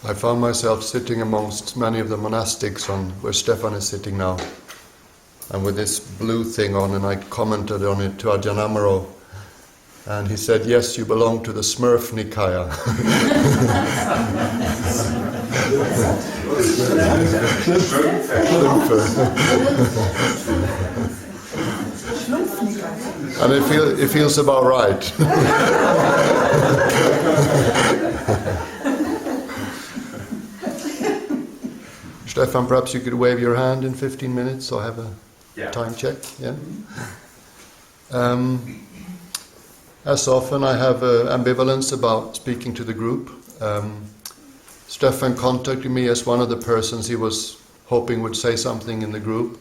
I found myself sitting amongst many of the monastics on where Stefan is sitting now, and with this blue thing on, and I commented on it to Ajahn Amaro, and he said, "Yes, you belong to the Smurf Nikaya." And it feels about right. Stefan, perhaps you could wave your hand in 15 minutes, so I have a time check. Yeah. As often, I have ambivalence about speaking to the group. Stefan contacted me as one of the persons he was hoping would say something in the group.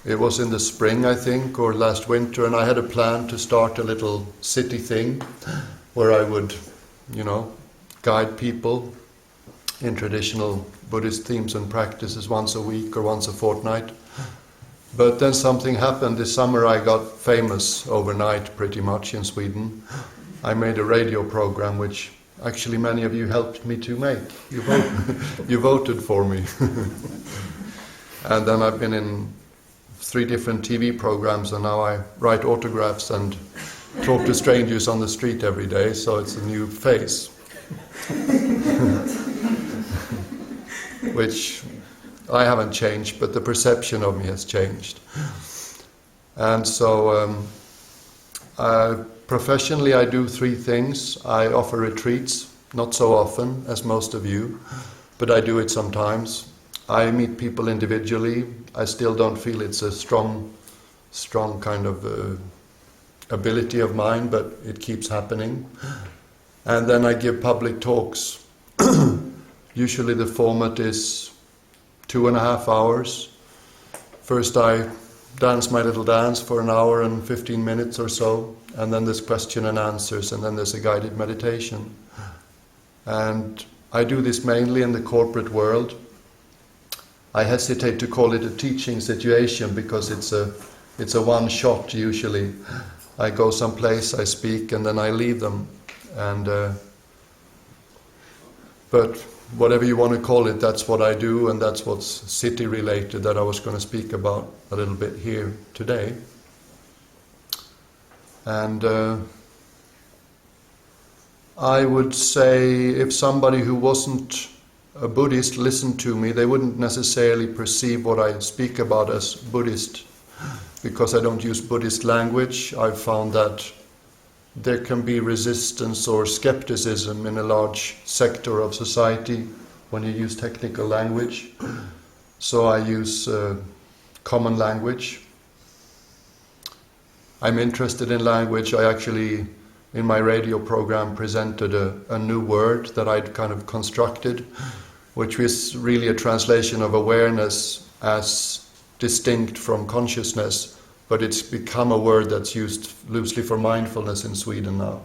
It was in the spring, I think, or last winter, and I had a plan to start a little city thing where I would, guide people in traditional Buddhist themes and practices once a week or once a fortnight. But then something happened. This summer I got famous overnight, pretty much, in Sweden. I made a radio program, which actually many of you helped me to make. You voted for me. And then I've been in 3 different TV programs, and now I write autographs and talk to strangers on the street every day, so it's a new phase. Which I haven't changed, but the perception of me has changed. And so professionally I do 3 things. I offer retreats, not so often as most of you, but I do it sometimes. I meet people individually. I still don't feel it's a strong kind of ability of mine, but it keeps happening. And then I give public talks. Usually the format is 2.5 hours. First I dance my little dance for an hour and 15 minutes or so, and then there's question and answers, and then there's a guided meditation. And I do this mainly in the corporate world. I hesitate to call it a teaching situation because it's a one shot usually. I go someplace, I speak, and then I leave them. And but whatever you want to call it, that's what I do, and that's what's city related that I was going to speak about a little bit here today. And I would say if somebody who wasn't a Buddhist listened to me, they wouldn't necessarily perceive what I speak about as Buddhist, because I don't use Buddhist language. I've found that there can be resistance or skepticism in a large sector of society when you use technical language. So I use common language. I'm interested in language. I actually, in my radio program, presented a new word that I'd kind of constructed, which is really a translation of awareness as distinct from consciousness, but it's become a word that's used loosely for mindfulness in Sweden now.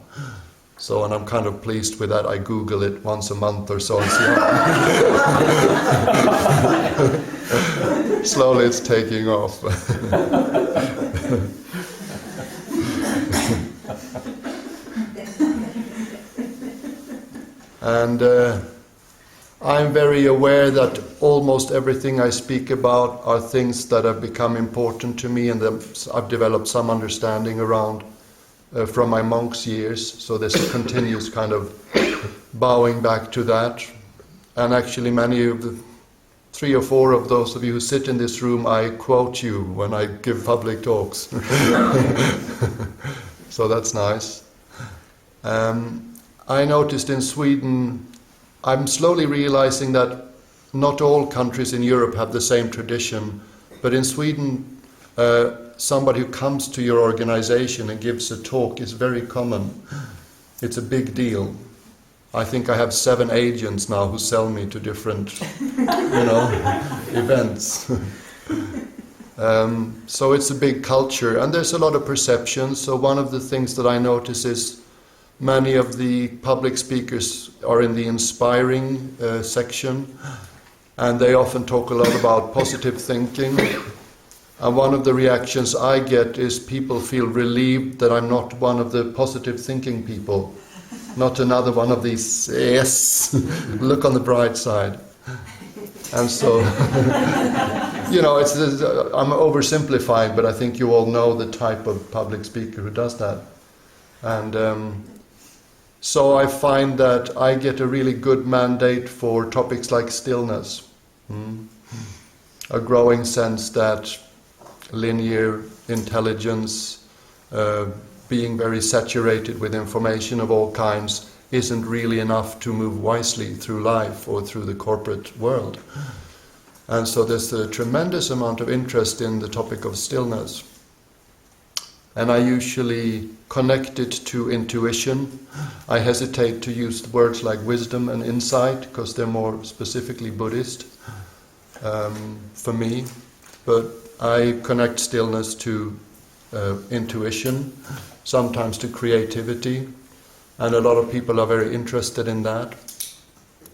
So, and I'm kind of pleased with that. I Google it once a month or so and see how slowly it's taking off. And I'm very aware that almost everything I speak about are things that have become important to me and that I've developed some understanding around from my monk's years. So there's a continuous kind of bowing back to that. And actually many of the 3 or 4 of those of you who sit in this room, I quote you when I give public talks. So that's nice. I noticed in Sweden, I'm slowly realizing that not all countries in Europe have the same tradition, but in Sweden, somebody who comes to your organization and gives a talk is very common. It's a big deal. I think I have 7 agents now who sell me to different, events. So it's a big culture, and there's a lot of perception. So one of the things that I notice is many of the public speakers are in the inspiring section, and they often talk a lot about positive thinking. And one of the reactions I get is people feel relieved that I'm not one of the positive thinking people. not another one of these, yes, look on the bright side. And so, I'm oversimplifying, but I think you all know the type of public speaker who does that. And so I find that I get a really good mandate for topics like stillness. A growing sense that linear intelligence, being very saturated with information of all kinds, isn't really enough to move wisely through life or through the corporate world. And so there's a tremendous amount of interest in the topic of stillness. And I usually connect it to intuition. I hesitate to use words like wisdom and insight because they're more specifically Buddhist for me. But I connect stillness to intuition, sometimes to creativity. And a lot of people are very interested in that.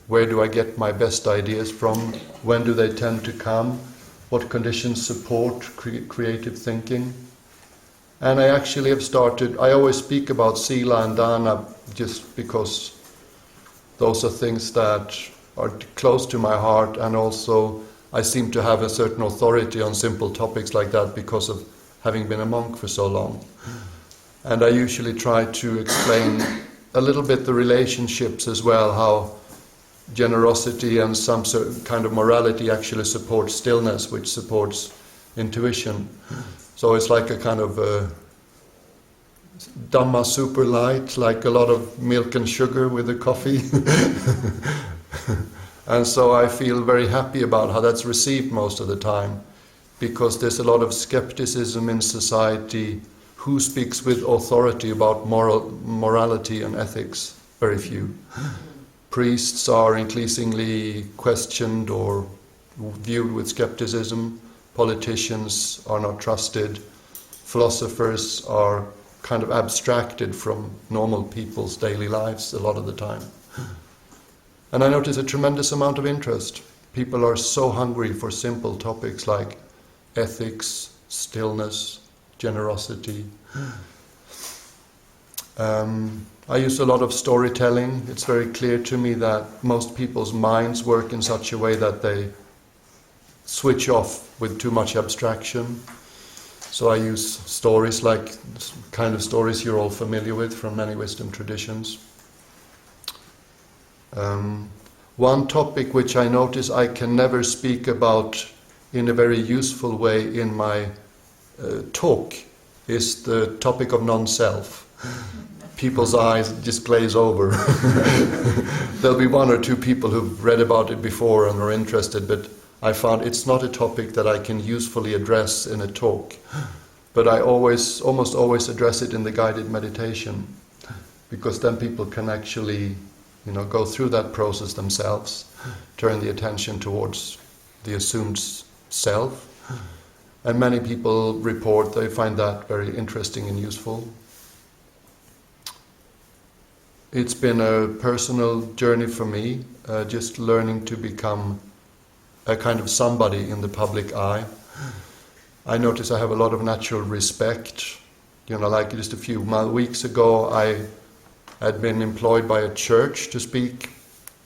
Where do I get my best ideas from? When do they tend to come? What conditions support creative thinking? And I actually have started, I always speak about sila and dana just because those are things that are close to my heart, and also I seem to have a certain authority on simple topics like that because of having been a monk for so long. And I usually try to explain a little bit the relationships as well, how generosity and some certain kind of morality actually supports stillness, which supports intuition. So it's like a kind of Dhamma super light, like a lot of milk and sugar with the coffee. And so I feel very happy about how that's received most of the time, because there's a lot of skepticism in society. Who speaks with authority about morality and ethics? Very few. Priests are increasingly questioned or viewed with skepticism. Politicians are not trusted. Philosophers are kind of abstracted from normal people's daily lives a lot of the time. And I notice a tremendous amount of interest. People are so hungry for simple topics like ethics, stillness, generosity. I use a lot of storytelling. It's very clear to me that most people's minds work in such a way that they switch off with too much abstraction. So I use stories like kind of stories you're all familiar with from many wisdom traditions. One topic which I notice I can never speak about in a very useful way in my talk is the topic of non-self. People's eyes just glaze over. There'll be one or two people who've read about it before and are interested, but I found it's not a topic that I can usefully address in a talk. But I almost always address it in the guided meditation, because then people can actually, go through that process themselves, turn the attention towards the assumed self. And many people report they find that very interesting and useful. It's been a personal journey for me, just learning to become a kind of somebody in the public eye. I notice I have a lot of natural respect. Like just a few weeks ago, I had been employed by a church to speak,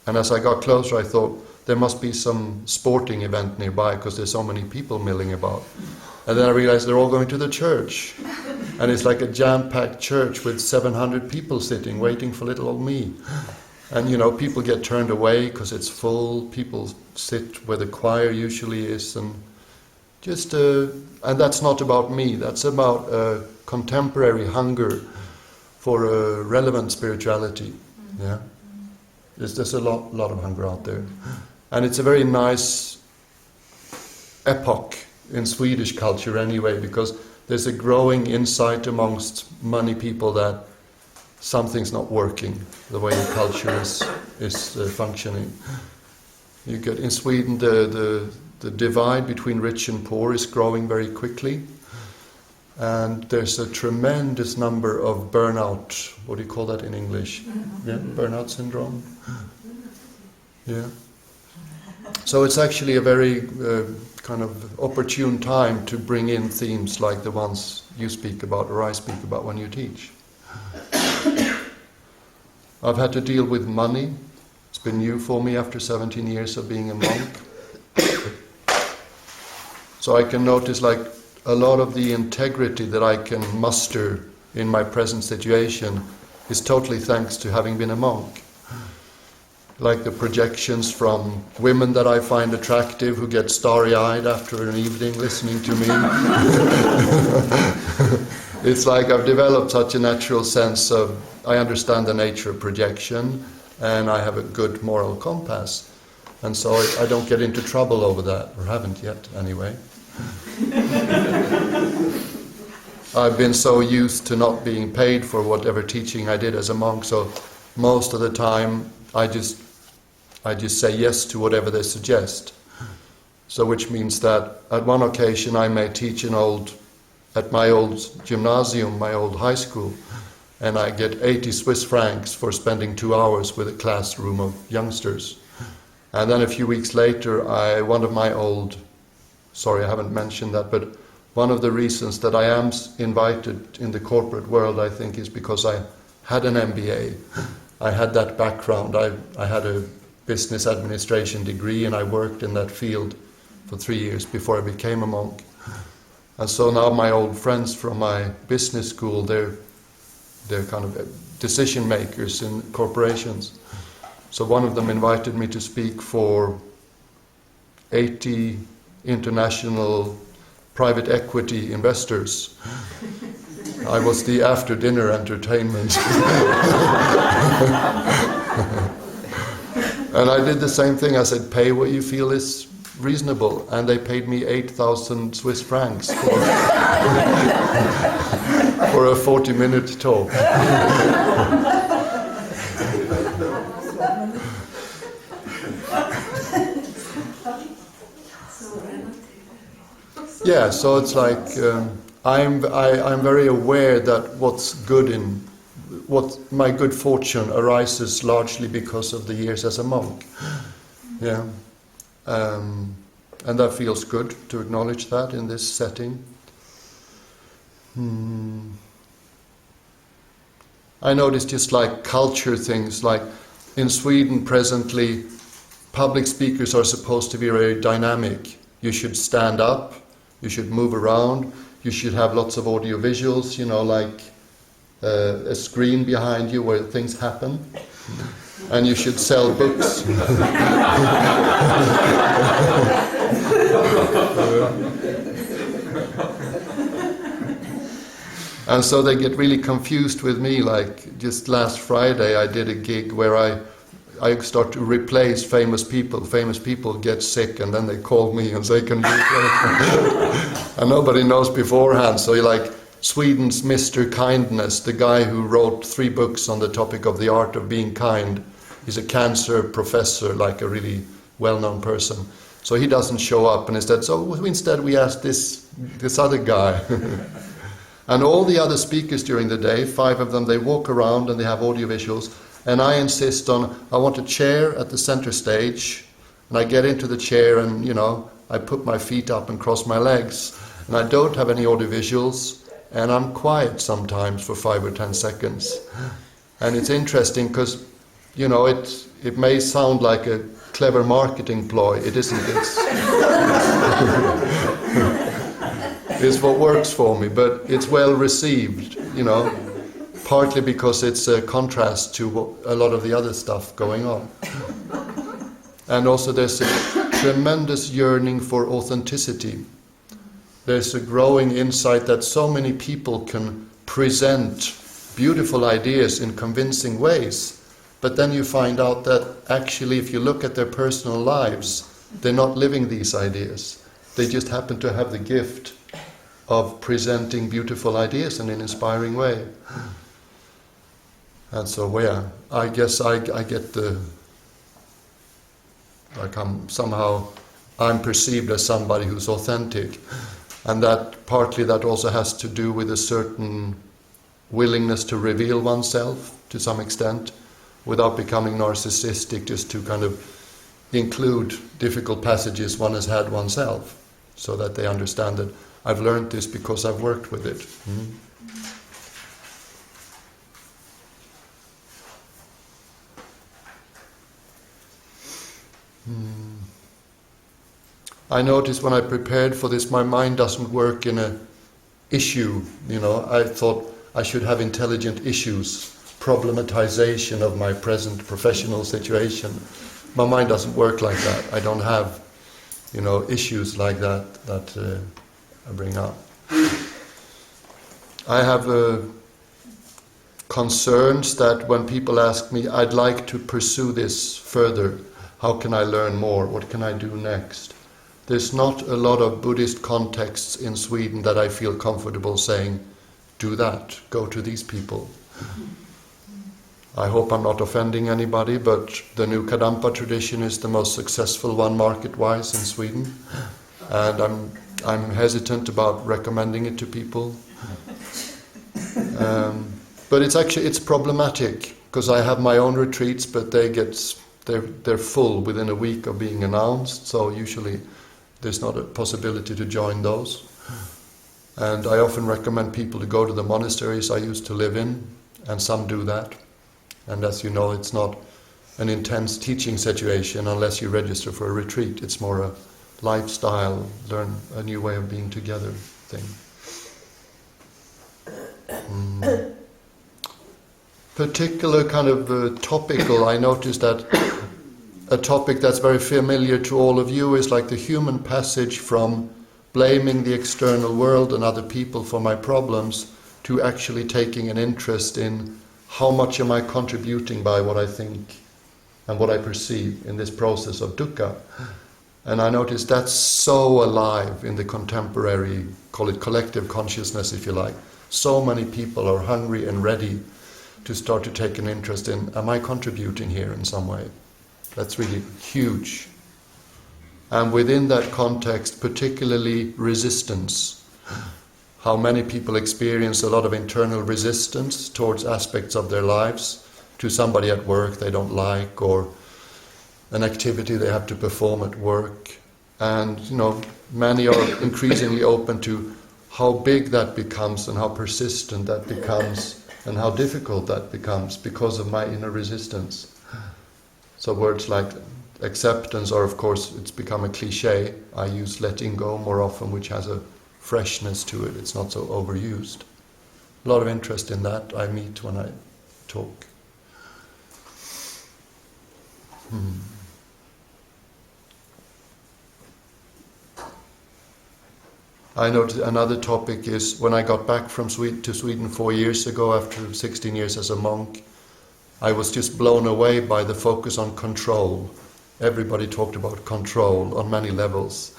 and as I got closer, I thought there must be some sporting event nearby because there's so many people milling about. And then I realized they're all going to the church. And it's like a jam-packed church with 700 people sitting, waiting for little old me. And, people get turned away because it's full. People sit where the choir usually is. And and that's not about me. That's about a contemporary hunger for a relevant spirituality. Yeah, there's a lot of hunger out there. And it's a very nice epoch in Swedish culture anyway, because there's a growing insight amongst many people that something's not working the way the culture is functioning. You get in Sweden the divide between rich and poor is growing very quickly, and there's a tremendous number of burnout. What do you call that in English? Yeah, burnout syndrome. Yeah. So it's actually a very kind of opportune time to bring in themes like the ones you speak about or I speak about when you teach. I've had to deal with money. It's been new for me after 17 years of being a monk. So I can notice like a lot of the integrity that I can muster in my present situation is totally thanks to having been a monk. Like the projections from women that I find attractive who get starry-eyed after an evening listening to me. It's like I've developed such a natural sense of, I understand the nature of projection, and I have a good moral compass. And so I don't get into trouble over that, or haven't yet anyway. I've been so used to not being paid for whatever teaching I did as a monk, so most of the time I just say yes to whatever they suggest. So which means that at one occasion I may teach at my old gymnasium, my old high school, and I get 80 Swiss francs for spending 2 hours with a classroom of youngsters. And then a few weeks later, I haven't mentioned that, but one of the reasons that I am invited in the corporate world, I think, is because I had an MBA. I had that background. I had a business administration degree, and I worked in that field for 3 years before I became a monk. And so now my old friends from my business school, they're kind of decision makers in corporations. So one of them invited me to speak for 80 international private equity investors. I was the after dinner entertainment. And I did the same thing. I said, pay what you feel is reasonable. And they paid me 8,000 Swiss francs for a 40-minute talk. Yeah, so it's like I'm very aware that what my good fortune arises largely because of the years as a monk. Yeah, and that feels good to acknowledge that in this setting. I notice just like culture things, like in Sweden presently, public speakers are supposed to be very dynamic. You should stand up. You should move around. You should have lots of audio visuals, like a screen behind you where things happen. And you should sell books. And so they get really confused with me. Like just last Friday I did a gig where I start to replace famous people. Famous people get sick and then they call me and say, can you replace? And nobody knows beforehand. So you're like Sweden's Mr. Kindness, the guy who wrote 3 books on the topic of the art of being kind. He's a cancer professor, like a really well-known person. So he doesn't show up, and instead we asked this other guy. And all the other speakers during the day, 5 of them, they walk around and they have audio visuals. And I insist on, I want a chair at the center stage, and I get into the chair and, I put my feet up and cross my legs. And I don't have any audio visuals, and I'm quiet sometimes for 5 or 10 seconds. And it's interesting because, it may sound like a clever marketing ploy. It isn't. It's what works for me, but it's well received, partly because it's a contrast to a lot of the other stuff going on. And also there's a tremendous yearning for authenticity. There's a growing insight that so many people can present beautiful ideas in convincing ways, but then you find out that actually if you look at their personal lives, they're not living these ideas. They just happen to have the gift of presenting beautiful ideas in an inspiring way. And so, I guess I get I'm perceived as somebody who's authentic. And that partly that also has to do with a certain willingness to reveal oneself to some extent without becoming narcissistic, just to kind of include difficult passages one has had oneself so that they understand that I've learned this because I've worked with it. I noticed when I prepared for this, my mind doesn't work in a issue. I thought I should have intelligent issues, problematization of my present professional situation. My mind doesn't work like that. I don't have, issues like that I bring up. I have concerns that when people ask me, I'd like to pursue this further, how can I learn more? What can I do next? There's not a lot of Buddhist contexts in Sweden that I feel comfortable saying, do that, go to these people. I hope I'm not offending anybody, but the new Kadampa tradition is the most successful one market-wise in Sweden, and I'm hesitant about recommending it to people. But it's problematic because I have my own retreats, but they're full within a week of being announced. So usually there's not a possibility to join those. And I often recommend people to go to the monasteries I used to live in, and some do that. And as you know, it's not an intense teaching situation unless you register for a retreat. It's more a lifestyle, learn a new way of being together thing. Particular kind of topical, I noticed that a topic that's very familiar to all of you is like the human passage from blaming the external world and other people for my problems to actually taking an interest in how much am I contributing by what I think and what I perceive in this process of dukkha. And I noticed that's so alive in the contemporary, call it collective consciousness if you like. So many people are hungry and ready to start to take an interest in, am I contributing here in some way? That's really huge. And within that context, particularly resistance. How many people experience a lot of internal resistance towards aspects of their lives, to somebody at work they don't like, or an activity they have to perform at work. And, many are increasingly open to how big that becomes and how persistent that becomes and how difficult that becomes because of my inner resistance. So words like acceptance, or of course it's become a cliche, I use letting go more often, which has a freshness to it, it's not so overused. A lot of interest in that I meet when I talk. I noticed another topic is when I got back from Sweden 4 years ago after 16 years as a monk, I was just blown away by the focus on control. Everybody talked about control on many levels.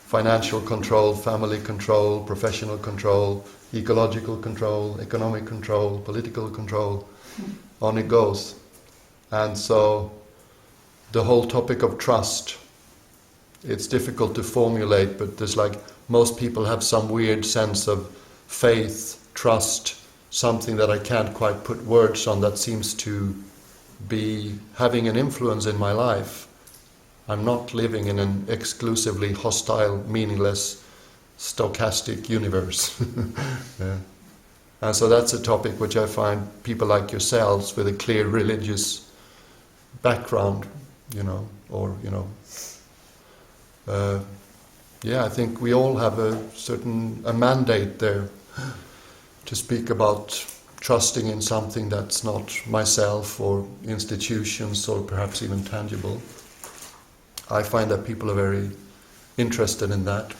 Financial control, family control, professional control, ecological control, economic control, political control, on it goes. And so the whole topic of trust, it's difficult to formulate, but there's most people have some weird sense of faith, trust, something that I can't quite put words on that seems to be having an influence in my life. I'm not living in an exclusively hostile, meaningless, stochastic universe. Yeah. And so that's a topic which I find people like yourselves with a clear religious background, I think we all have a mandate there to speak about trusting in something that's not myself or institutions or perhaps even tangible. I find that people are very interested in that.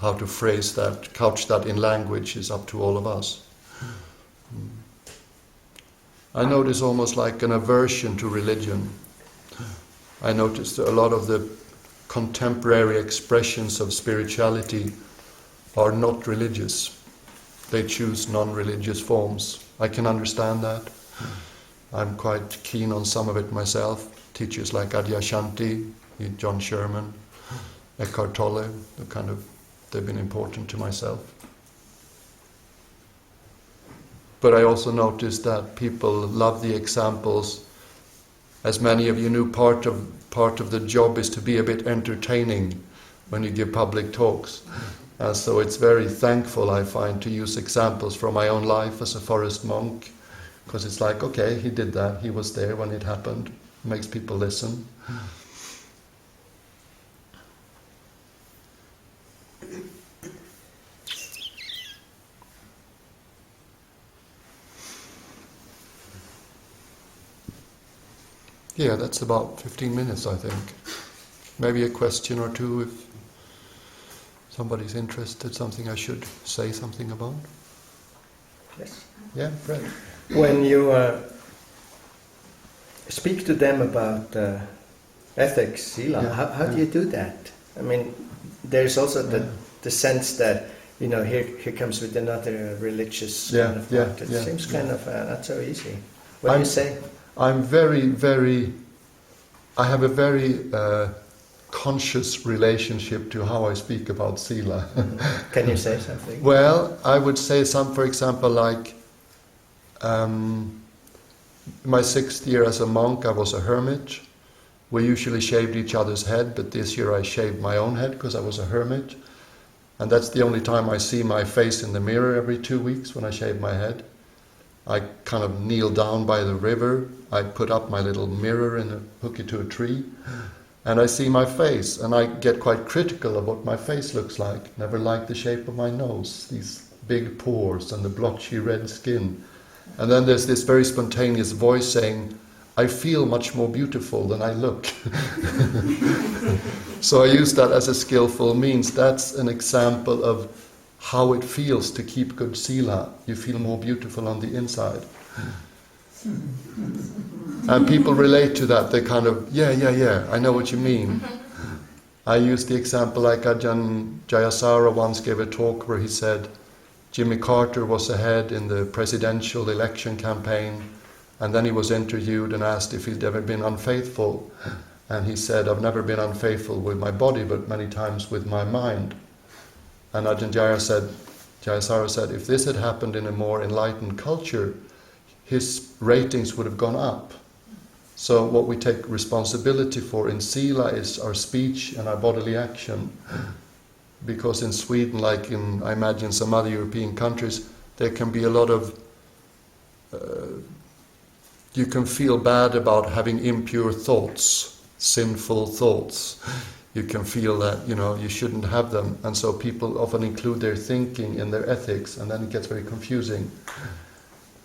How to phrase that, couch that in language is up to all of us. I notice almost like an aversion to religion. I noticed a lot of the contemporary expressions of spirituality are not religious. They choose non-religious forms. I can understand that. I'm quite keen on some of it myself. Teachers like Adyashanti, John Sherman, Eckhart Tolle, they've been important to myself. But I also noticed that people love the examples. As many of you knew, part of the job is to be a bit entertaining when you give public talks. So it's very thankful, I find, to use examples from my own life as a forest monk, because it's like, okay, he did that, he was there when it happened. It makes people listen. Yeah, that's about 15 minutes, I think. Maybe a question or two if somebody's interested, something I should say something about. Yes. Yeah, Fred. When you speak to them about ethics, sila, how do you do that? I mean, there's also the sense that, you know, here comes with another religious kind of part. It seems kind of not so easy. What do you say? I'm I have a very conscious relationship to how I speak about sila. Can you say something? Well, I would say for example, like my 6th year as a monk, I was a hermit. We usually shaved each other's head, but this year I shaved my own head because I was a hermit. And that's the only time I see my face in the mirror every 2 weeks when I shave my head. I kind of kneel down by the river. I put up my little mirror and hook it to a tree. And I see my face, and I get quite critical of what my face looks like. Never liked the shape of my nose, these big pores and the blotchy red skin. And then there's this very spontaneous voice saying, I feel much more beautiful than I look. So I use that as a skillful means. That's an example of how it feels to keep good sila. You feel more beautiful on the inside. And people relate to that. They kind of, yeah, I know what you mean. I use the example like Ajahn Jayasara once gave a talk where he said Jimmy Carter was ahead in the presidential election campaign, and then he was interviewed and asked if he'd ever been unfaithful. And he said, I've never been unfaithful with my body, but many times with my mind. And Ajahn Jayasara said, if this had happened in a more enlightened culture, his ratings would have gone up. So what we take responsibility for in sila is our speech and our bodily action. Because in Sweden, like in, I imagine, some other European countries, there can be a lot of... you can feel bad about having impure thoughts, sinful thoughts. You can feel that, you know, you shouldn't have them. And so people often include their thinking in their ethics, and then it gets very confusing.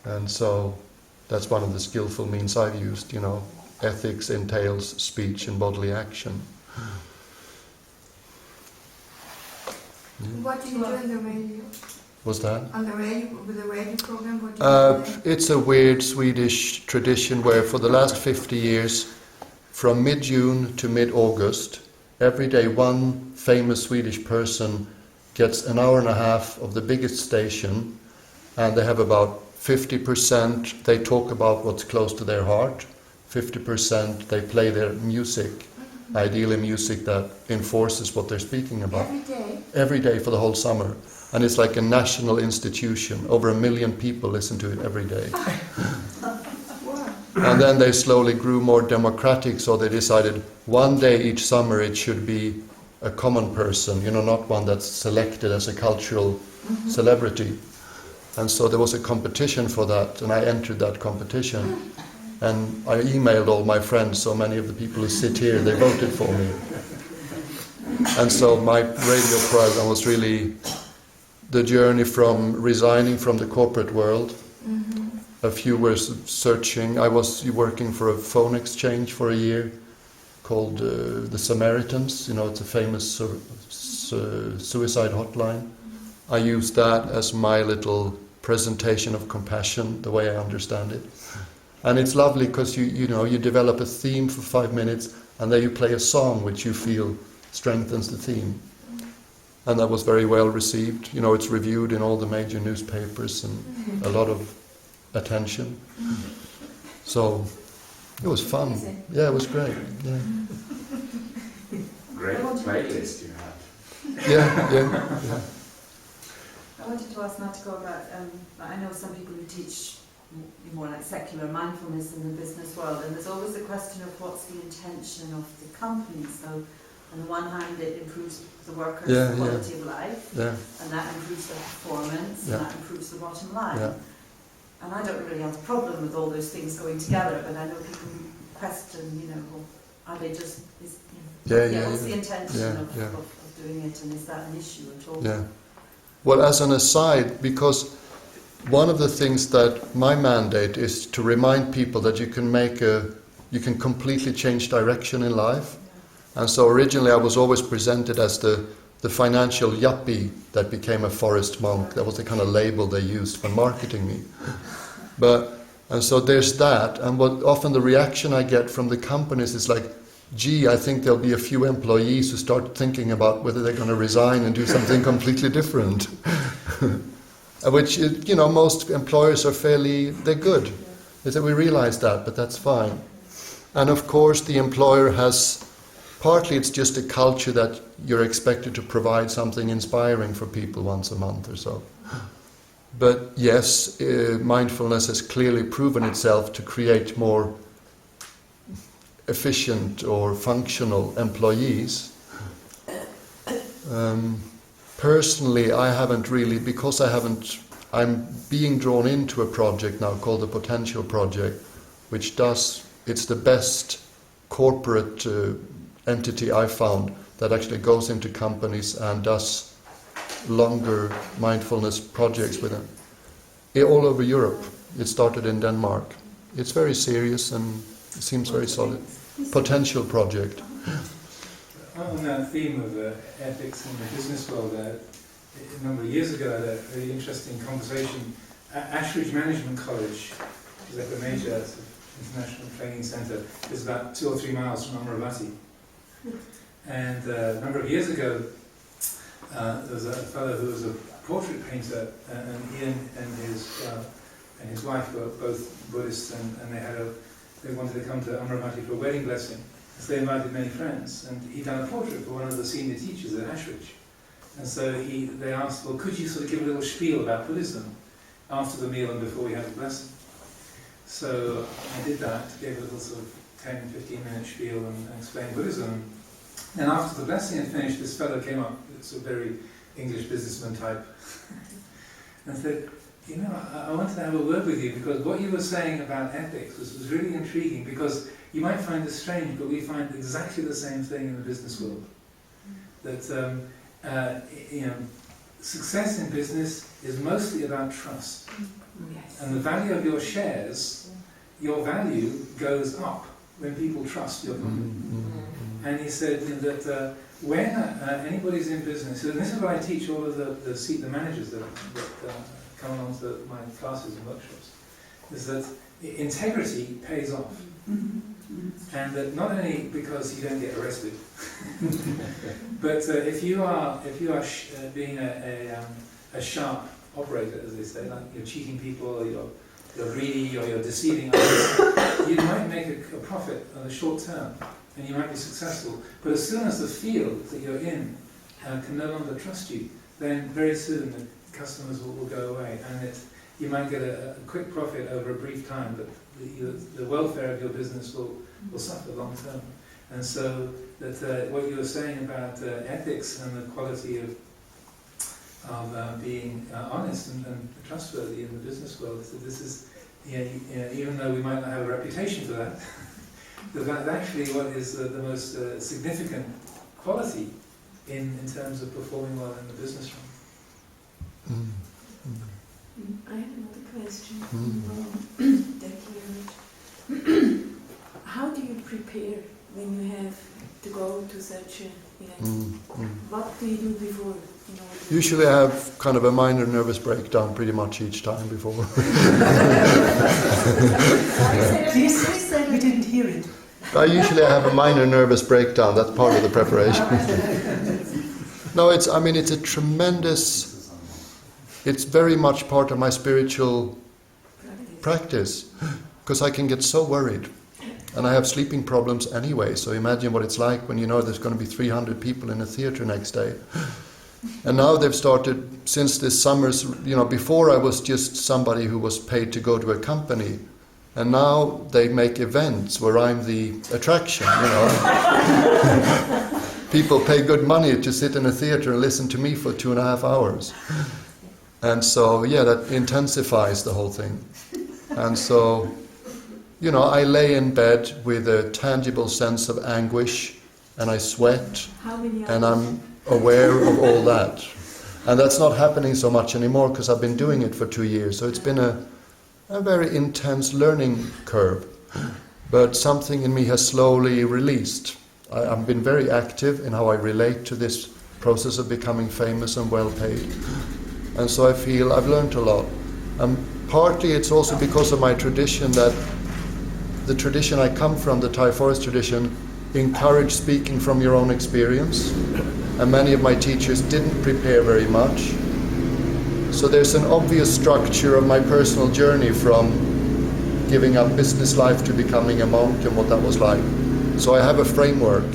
And so that's one of the skillful means I've used, you know. Ethics entails speech and bodily action. What do you do in the radio? What's that? On the radio, with the radio program, what do you do? It's a weird Swedish tradition where for the last 50 years, from mid-June to mid-August, every day one famous Swedish person gets an hour and a half of the biggest station, and they have about 50% they talk about what's close to their heart, 50% they play their music, ideally music that enforces what they're speaking about. Every day? Every day for the whole summer. And it's like a national institution. Over 1 million people listen to it every day. And then they slowly grew more democratic, so they decided one day each summer it should be a common person, you know, not one that's selected as a cultural celebrity. And so there was a competition for that, and I entered that competition. And I emailed all my friends, so many of the people who sit here, they voted for me. And so my radio program was really the journey from resigning from the corporate world. A few were searching. I was working for a phone exchange for a year called the Samaritans. You know, it's a famous suicide hotline. I used that as my little presentation of compassion, the way I understand it. And it's lovely because you know, you develop a theme for 5 minutes and then you play a song which you feel strengthens the theme. And that was very well received. You know, it's reviewed in all the major newspapers and a lot of attention. So it was fun. Yeah, it was great. Yeah. Great playlist you had. Yeah. I wanted to ask Natthiko about, I know some people who teach more like secular mindfulness in the business world, and there's always a question of what's the intention of the company. So on the one hand it improves the workers' quality of life, and that improves their performance, and that improves the bottom line. And I don't really have a problem with all those things going together, but I know people question, you know, well, are they just, what's the intention of doing it, and is that an issue at all? Yeah. Well, as an aside, because one of the things that my mandate is to remind people that you you can completely change direction in life. And so originally I was always presented as the financial yuppie that became a forest monk. That was the kind of label they used for marketing me. And so there's that, and what often the reaction I get from the companies is like, gee, I think there'll be a few employees who start thinking about whether they're going to resign and do something completely different. Which, most employers are they're good. They say, we realize that, but that's fine. And of course the employer partly it's just a culture that you're expected to provide something inspiring for people once a month or so. But yes, mindfulness has clearly proven itself to create more efficient or functional employees. Personally, I haven't really, because I'm being drawn into a project now called the Potential Project, it's the best corporate entity I've found that actually goes into companies and does longer mindfulness projects with them. All over Europe. It started in Denmark. It's very serious and it seems very solid. Potential project. On that theme of ethics in the business world, a number of years ago I had a really interesting conversation at Ashridge Management College, which is like a major international training centre. It's about 2 or 3 miles from Amaravati. And a number of years ago, there was a fellow who was a portrait painter, and he and his wife were both Buddhists, and they wanted to come to Amaravati for a wedding blessing. So they invited many friends, and he'd done a portrait for one of the senior teachers at Ashridge. And so they asked, well, could you sort of give a little spiel about Buddhism after the meal and before we had the blessing? So I did that, gave a little sort of 10, 15-minute spiel and explained Buddhism. And after the blessing had finished, this fellow came up, it's a very English businessman type, and said, I wanted to have a word with you because what you were saying about ethics was really intriguing, because you might find this strange, but we find exactly the same thing in the business world. That success in business is mostly about trust. Yes. And the value of your shares, your value goes up when people trust your company. And he said that when anybody's in business, and this is what I teach all of the managers that come along to my classes and workshops, is that integrity pays off. And that not only because you don't get arrested, but if you are being a sharp operator, as they say, like you're cheating people, or you're greedy, or you're deceiving others, you might make a profit on the short term, and you might be successful. But as soon as the field that you're in can no longer trust you, then very soon the customers will go away, and you might get a quick profit over a brief time, but the welfare of your business will suffer long term. And so that what you were saying about ethics and the quality of being honest and trustworthy in the business world, so this is, even though we might not have a reputation for that, that's actually what is the most significant quality in terms of performing well in the business realm. I have another question. Thank you very much. How do you prepare when you have to go to such an event? What do you do before? Usually I have kind of a minor nervous breakdown pretty much each time before. Please, we didn't hear it. I usually have a minor nervous breakdown. That's part of the preparation. No, it's a tremendous... It's very much part of my spiritual practice, because I can get so worried. And I have sleeping problems anyway, so imagine what it's like when you know there's going to be 300 people in a theatre next day. And now they've started, since this summer's, before I was just somebody who was paid to go to a company, and now they make events where I'm the attraction, People pay good money to sit in a theatre and listen to me for 2.5 hours. And so, that intensifies the whole thing. And so, I lay in bed with a tangible sense of anguish, and I sweat, and I'm aware of all that. And that's not happening so much anymore because I've been doing it for 2 years. So it's been a very intense learning curve. But something in me has slowly released. I've been very active in how I relate to this process of becoming famous and well paid. And so I feel I've learned a lot. And partly it's also because of my tradition, that the tradition I come from, the Thai forest tradition, encouraged speaking from your own experience. And many of my teachers didn't prepare very much. So there's an obvious structure of my personal journey from giving up business life to becoming a monk and what that was like. So I have a framework.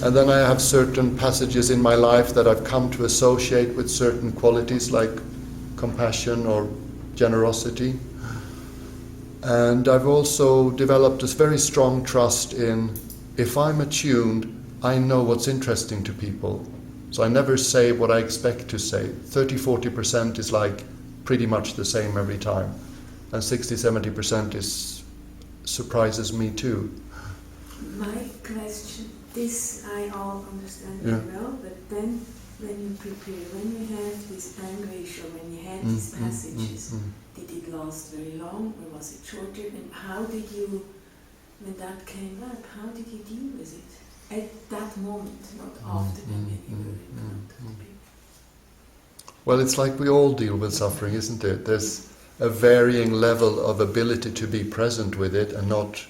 And then I have certain passages in my life that I've come to associate with certain qualities like compassion or generosity. And I've also developed this very strong trust in, if I'm attuned, I know what's interesting to people. So I never say what I expect to say. 30-40% is like pretty much the same every time. And 60-70% surprises me too. My question, this I all understand very well, but then when you prepare, when you have this anguish or when you had these passages, did it last very long or was it shorter? And how did you, when that came up, how did you deal with it? At that moment, not after when you were in front of the people. Well, it's like we all deal with suffering, isn't it? There's a varying level of ability to be present with it and not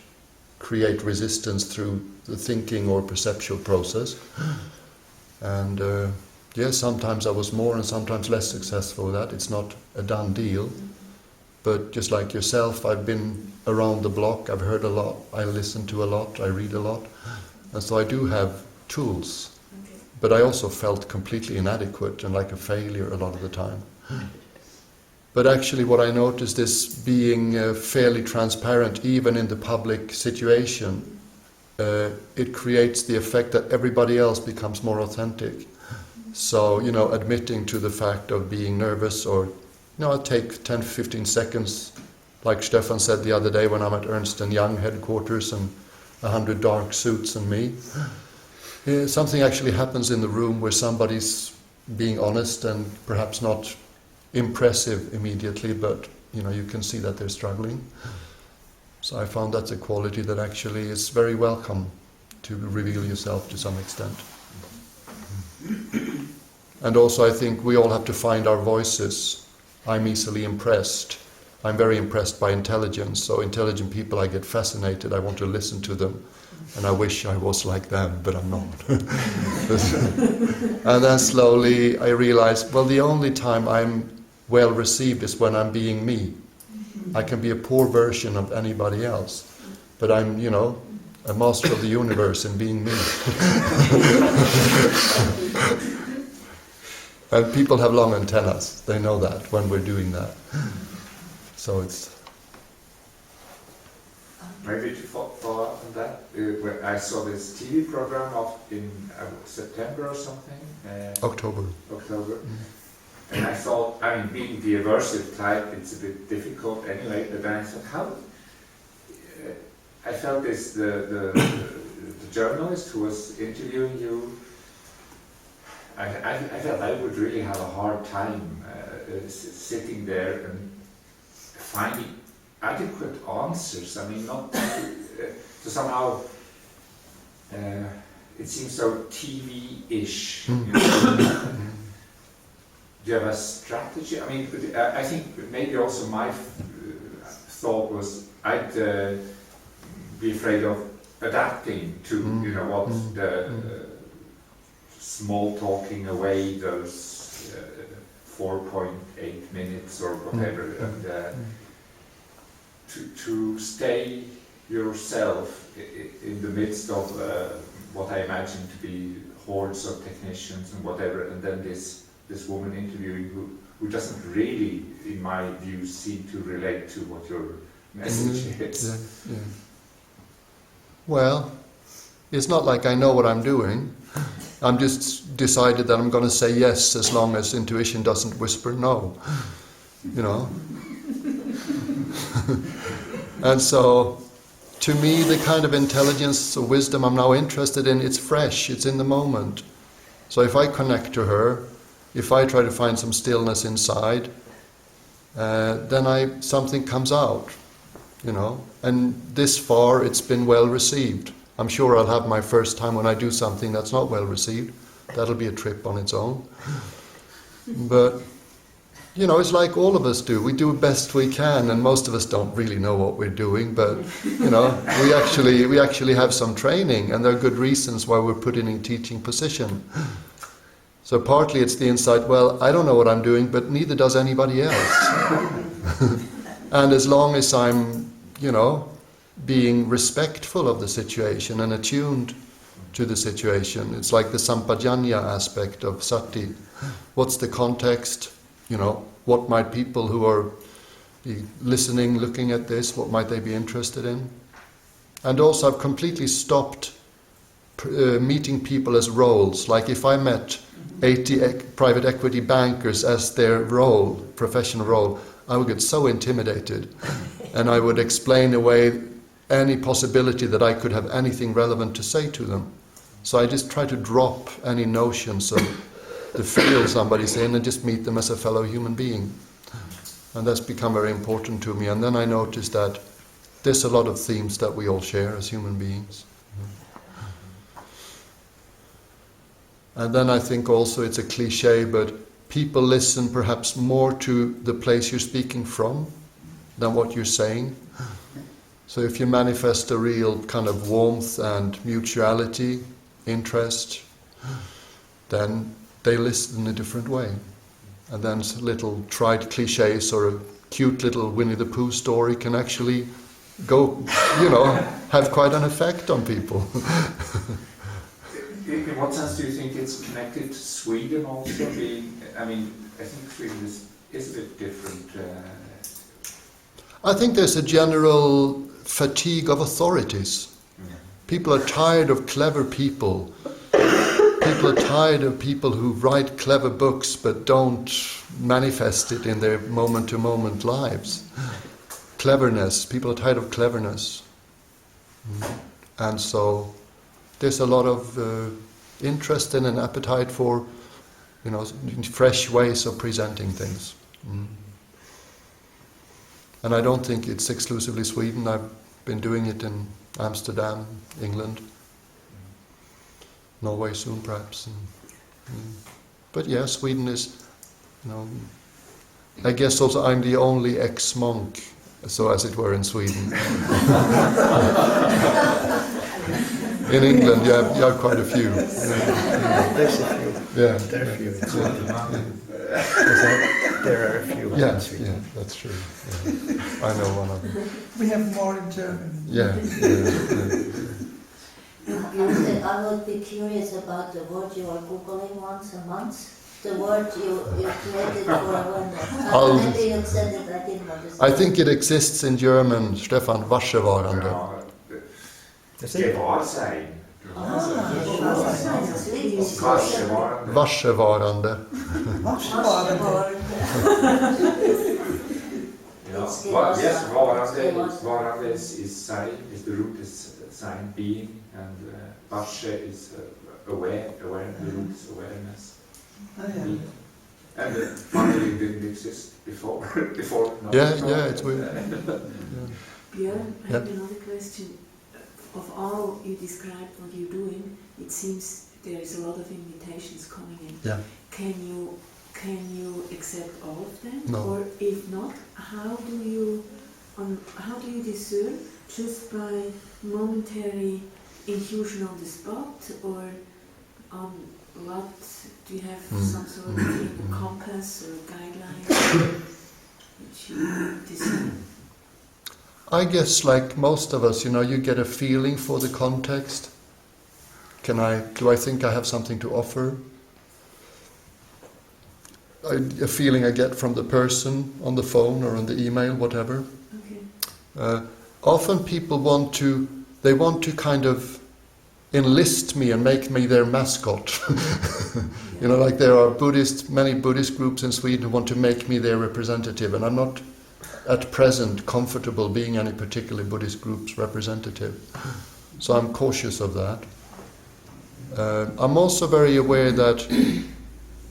create resistance through the thinking or perceptual process. And yes, sometimes I was more and sometimes less successful with that. It's not a done deal. But just like yourself, I've been around the block, I've heard a lot, I listen to a lot, I read a lot. And so I do have tools. Okay. But I also felt completely inadequate and like a failure a lot of the time. But actually what I noticed is being fairly transparent, even in the public situation, it creates the effect that everybody else becomes more authentic. So, admitting to the fact of being nervous or, I take 10-15 seconds, like Stefan said the other day when I'm at Ernst & Young headquarters and 100 dark suits and me. Something actually happens in the room where somebody's being honest and perhaps not impressive immediately, but you can see that they're struggling. So I found that's a quality that actually is very welcome, to reveal yourself to some extent. And also I think we all have to find our voices. I'm easily impressed. I'm very impressed by intelligence, so intelligent people, I get fascinated, I want to listen to them, and I wish I was like them, but I'm not. And then slowly I realized, well, the only time I'm well received is when I'm being me. I can be a poor version of anybody else, but I'm, a master of the universe in being me. And people have long antennas, they know that when we're doing that. So it's... Maybe to follow up on that, when I saw this TV program in September or something. October. And I thought, being the aversive type, it's a bit difficult anyway, but then I thought, I felt this, the journalist who was interviewing you, I felt I would really have a hard time sitting there and finding adequate answers. Not so somehow it seems so TV-ish. Do you have a strategy? I think maybe also my thought was I'd be afraid of adapting to what the small talking away those 4.8 minutes or whatever, and to stay yourself in the midst of what I imagine to be hordes of technicians and whatever, and then this woman interviewing who doesn't really, in my view, seem to relate to what your message is. Yeah. Well, it's not like I know what I'm doing. I'm just decided that I'm going to say yes as long as intuition doesn't whisper no. And so, to me, the kind of intelligence or wisdom I'm now interested in, it's fresh, it's in the moment. So if I connect to her, if I try to find some stillness inside, then something comes out. you know. And this far it's been well received. I'm sure I'll have my first time when I do something that's not well received. That'll be a trip on its own. But, you know, it's like all of us do. We do the best we can, and most of us don't really know what we're doing, but, you know, we actually have some training, and there are good reasons why we're put in a teaching position. So partly it's the insight, well, I don't know what I'm doing, but neither does anybody else. And as long as I'm, you know, being respectful of the situation and attuned to the situation, it's like the sampajanya aspect of sati. What's the context? You know, what might people who are listening, looking at this, what might they be interested in? And also I've completely stopped meeting people as roles. Like if I met 80 private equity bankers as their role, professional role, I would get so intimidated. And I would explain away any possibility that I could have anything relevant to say to them. So I just try to drop any notions of the field somebody's in and just meet them as a fellow human being. And that's become very important to me. And then I noticed that there's a lot of themes that we all share as human beings. And then I think also it's a cliche, but people listen perhaps more to the place you're speaking from than what you're saying. So if you manifest a real kind of warmth and mutuality, interest, then they listen in a different way. And then little tried cliches or a cute little Winnie the Pooh story can actually go, you know, have quite an effect on people. In what sense do you think it's connected to Sweden also? I think Sweden is a bit different. I think there's a general fatigue of authorities. People are tired of clever people. People are tired of people who write clever books but don't manifest it in their moment-to-moment lives. Cleverness. People are tired of cleverness. And so there's a lot of interest in and appetite for, you know, fresh ways of presenting things. And I don't think it's exclusively Sweden. I've been doing it in Amsterdam, England, Norway soon perhaps. But yeah, Sweden is, you know, I guess also I'm the only ex-monk, so as it were, in Sweden. In England, you have quite a few. There's a few. Yeah. There are a few. There are a few. Yeah, that's true. Yeah. I know one of them. We have more in German. Yeah. I would be curious about the word you are Googling once a month. The word you created for awareness. Maybe you said it, I didn't understand. I think it exists in German, Stefan, varsevarande. Gewahrsein. Varsevarande. Yes, varande is sign, is the root is sign, being, and varshe is aware, the root is awareness. And finally it didn't exist before. Yeah, it's weird. Björn, I have another question. Of all you described what you're doing, it seems there is a lot of invitations coming in. Yeah. Can you accept all of them? No. Or if not, how do you discern just by momentary intuition on the spot, or what do you have some sort of a compass or a guideline which you discern? I guess like most of us, you know, you get a feeling for the context. Do I think I have something to offer? A feeling I get from the person on the phone or on the email, whatever. Okay. Often people want to kind of enlist me and make me their mascot. You know, like there are many Buddhist groups in Sweden who want to make me their representative, and I'm not at present comfortable being any particular Buddhist group's representative. So I'm cautious of that. I'm also very aware that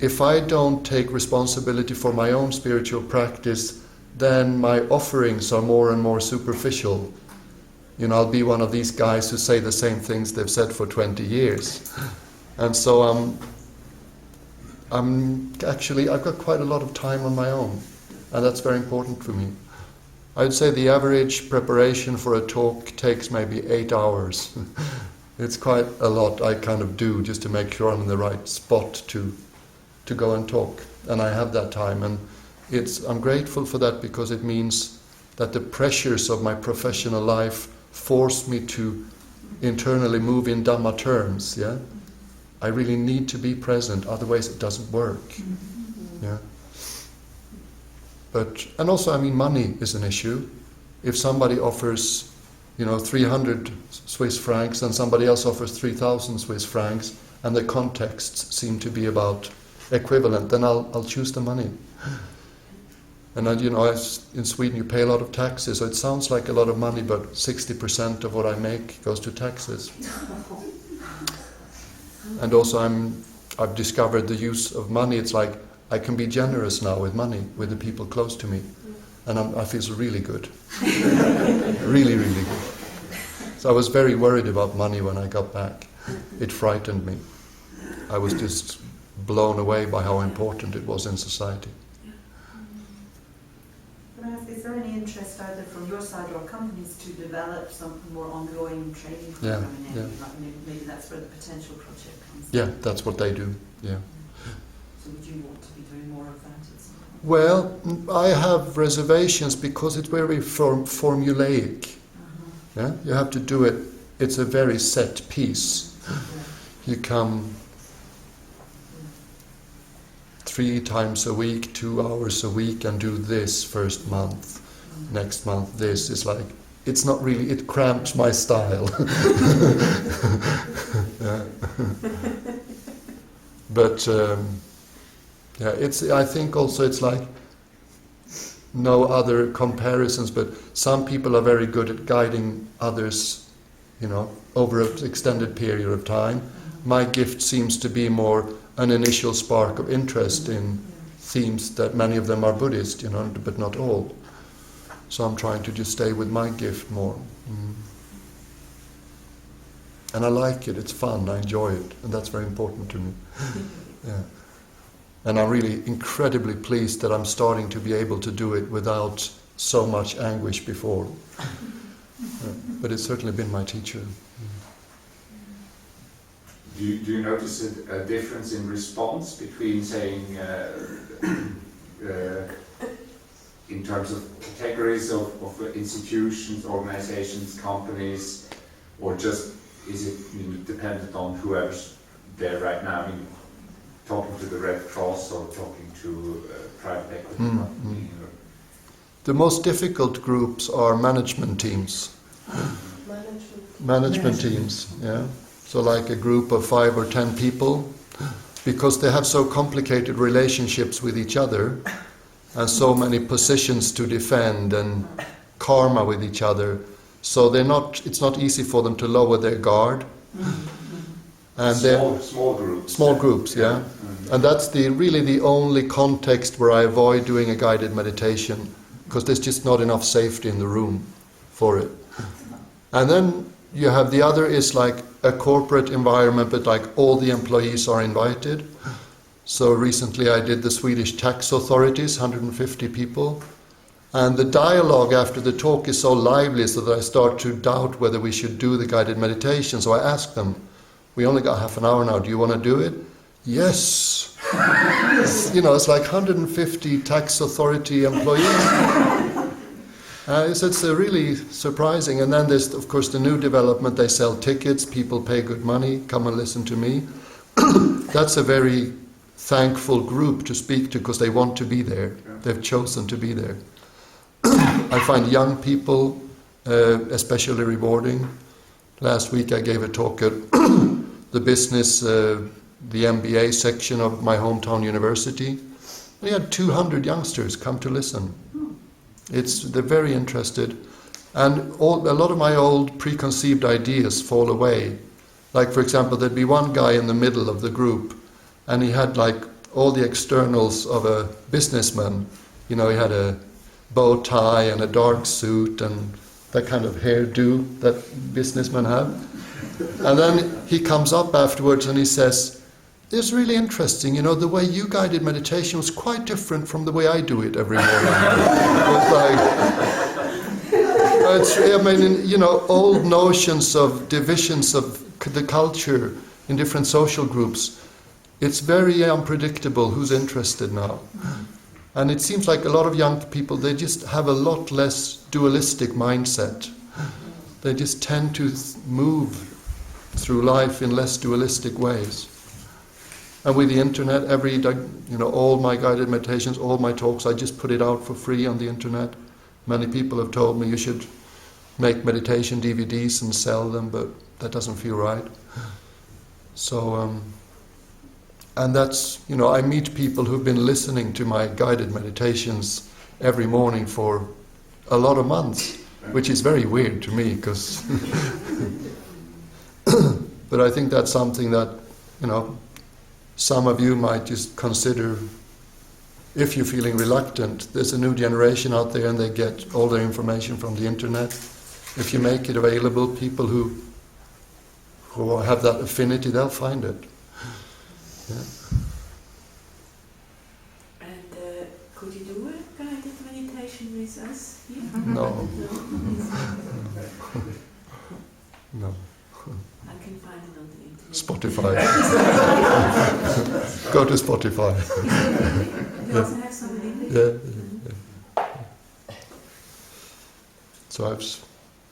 if I don't take responsibility for my own spiritual practice, then my offerings are more and more superficial. You know, I'll be one of these guys who say the same things they've said for 20 years. And so I've got quite a lot of time on my own, and that's very important for me. I'd say the average preparation for a talk takes maybe 8 hours. It's quite a lot I kind of do just to make sure I'm in the right spot to go and talk. And I have that time, and I'm grateful for that, because it means that the pressures of my professional life force me to internally move in Dhamma terms, yeah? I really need to be present, otherwise it doesn't work. Yeah. And also, I mean, money is an issue. If somebody offers, 300 Swiss francs and somebody else offers 3,000 Swiss francs, and the contexts seem to be about equivalent, then I'll choose the money. And in Sweden you pay a lot of taxes, so it sounds like a lot of money, but 60% of what I make goes to taxes. And also I've discovered the use of money. It's like I can be generous now with money, with the people close to me. And I feel really good. Really, really good. So I was very worried about money when I got back. It frightened me. I was just blown away by how important it was in society. Can I ask, is there any interest either from your side or companies to develop some more ongoing training program in any? Like maybe that's where the potential project comes in. Yeah, that's what they do. Yeah. So would you want to be doing more of that at some point? Well, I have reservations because it's very formulaic. Yeah, you have to do it. It's a very set piece. You come 3 times a week, 2 hours a week, and do this first month. Next month this. It's like, it's not really, it cramps my style. Yeah. But I think also it's like no other comparisons, but some people are very good at guiding others, over an extended period of time. My gift seems to be more an initial spark of interest in themes that many of them are Buddhist, but not all. So I'm trying to just stay with my gift more. And I like it, it's fun, I enjoy it, and that's very important to me. Yeah. And I'm really incredibly pleased that I'm starting to be able to do it without so much anguish before. But it's certainly been my teacher. Do you notice a difference in response between saying, in terms of categories of institutions, organizations, companies, or just is it dependent on whoever's there right now? I mean, talking to the Red Cross or talking to a private equity company? The most difficult groups are management teams. Management teams, yeah. So like a group of 5 or 10 people, because they have so complicated relationships with each other and so many positions to defend and karma with each other, so it's not easy for them to lower their guard. And small groups. Small groups, yeah. And that's really the only context where I avoid doing a guided meditation, because there's just not enough safety in the room for it. And then you have the other is like a corporate environment, but like all the employees are invited. So recently I did the Swedish tax authorities, 150 people. And the dialogue after the talk is so lively so that I start to doubt whether we should do the guided meditation. So I ask them, we only got half an hour now, do you want to do it? Yes. It's like 150 tax authority employees. It's really surprising. And then there's, of course, the new development. They sell tickets, people pay good money, come and listen to me. That's a very thankful group to speak to because they want to be there. They've chosen to be there. I find young people especially rewarding. Last week I gave a talk at the business, the MBA section of my hometown university. We had 200 youngsters come to listen. They're very interested, and a lot of my old preconceived ideas fall away. Like, for example, there'd be one guy in the middle of the group, and he had like all the externals of a businessman. He had a bow tie and a dark suit and that kind of hairdo that businessmen have. And then he comes up afterwards and he says, "It's really interesting, the way you guided meditation was quite different from the way I do it every morning." Old notions of divisions of the culture in different social groups, it's very unpredictable who's interested now. And it seems like a lot of young people, they just have a lot less dualistic mindset. They just tend to move through life in less dualistic ways. And with the internet, all my guided meditations, all my talks, I just put it out for free on the internet. Many people have told me you should make meditation DVDs and sell them, but that doesn't feel right. So, and that's, I meet people who've been listening to my guided meditations every morning for a lot of months, which is very weird to me, because but I think that's something that, some of you might just consider. If you're feeling reluctant, there's a new generation out there and they get all their information from the internet. If you make it available, people who have that affinity, they'll find it. Yeah. And could you do a guided meditation with us here? No. No. I can find it on the internet. Spotify. Go to Spotify. You also have some in English? Yeah. So I've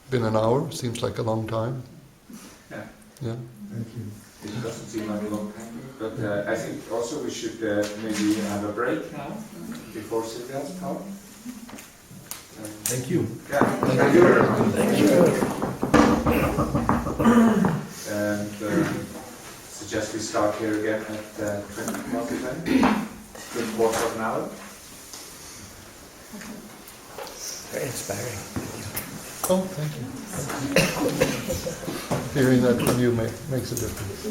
been an hour, seems like a long time. Yeah. Yeah. Thank you. It doesn't seem like a long time, but I think also we should maybe have a break now before Sylvia's talk. Thank you. Yeah, thank you very much. Thank you. And suggest we start here again at 20 past 10, good quarter of an hour. Very inspiring. Oh, thank you. Hearing that from you makes a difference.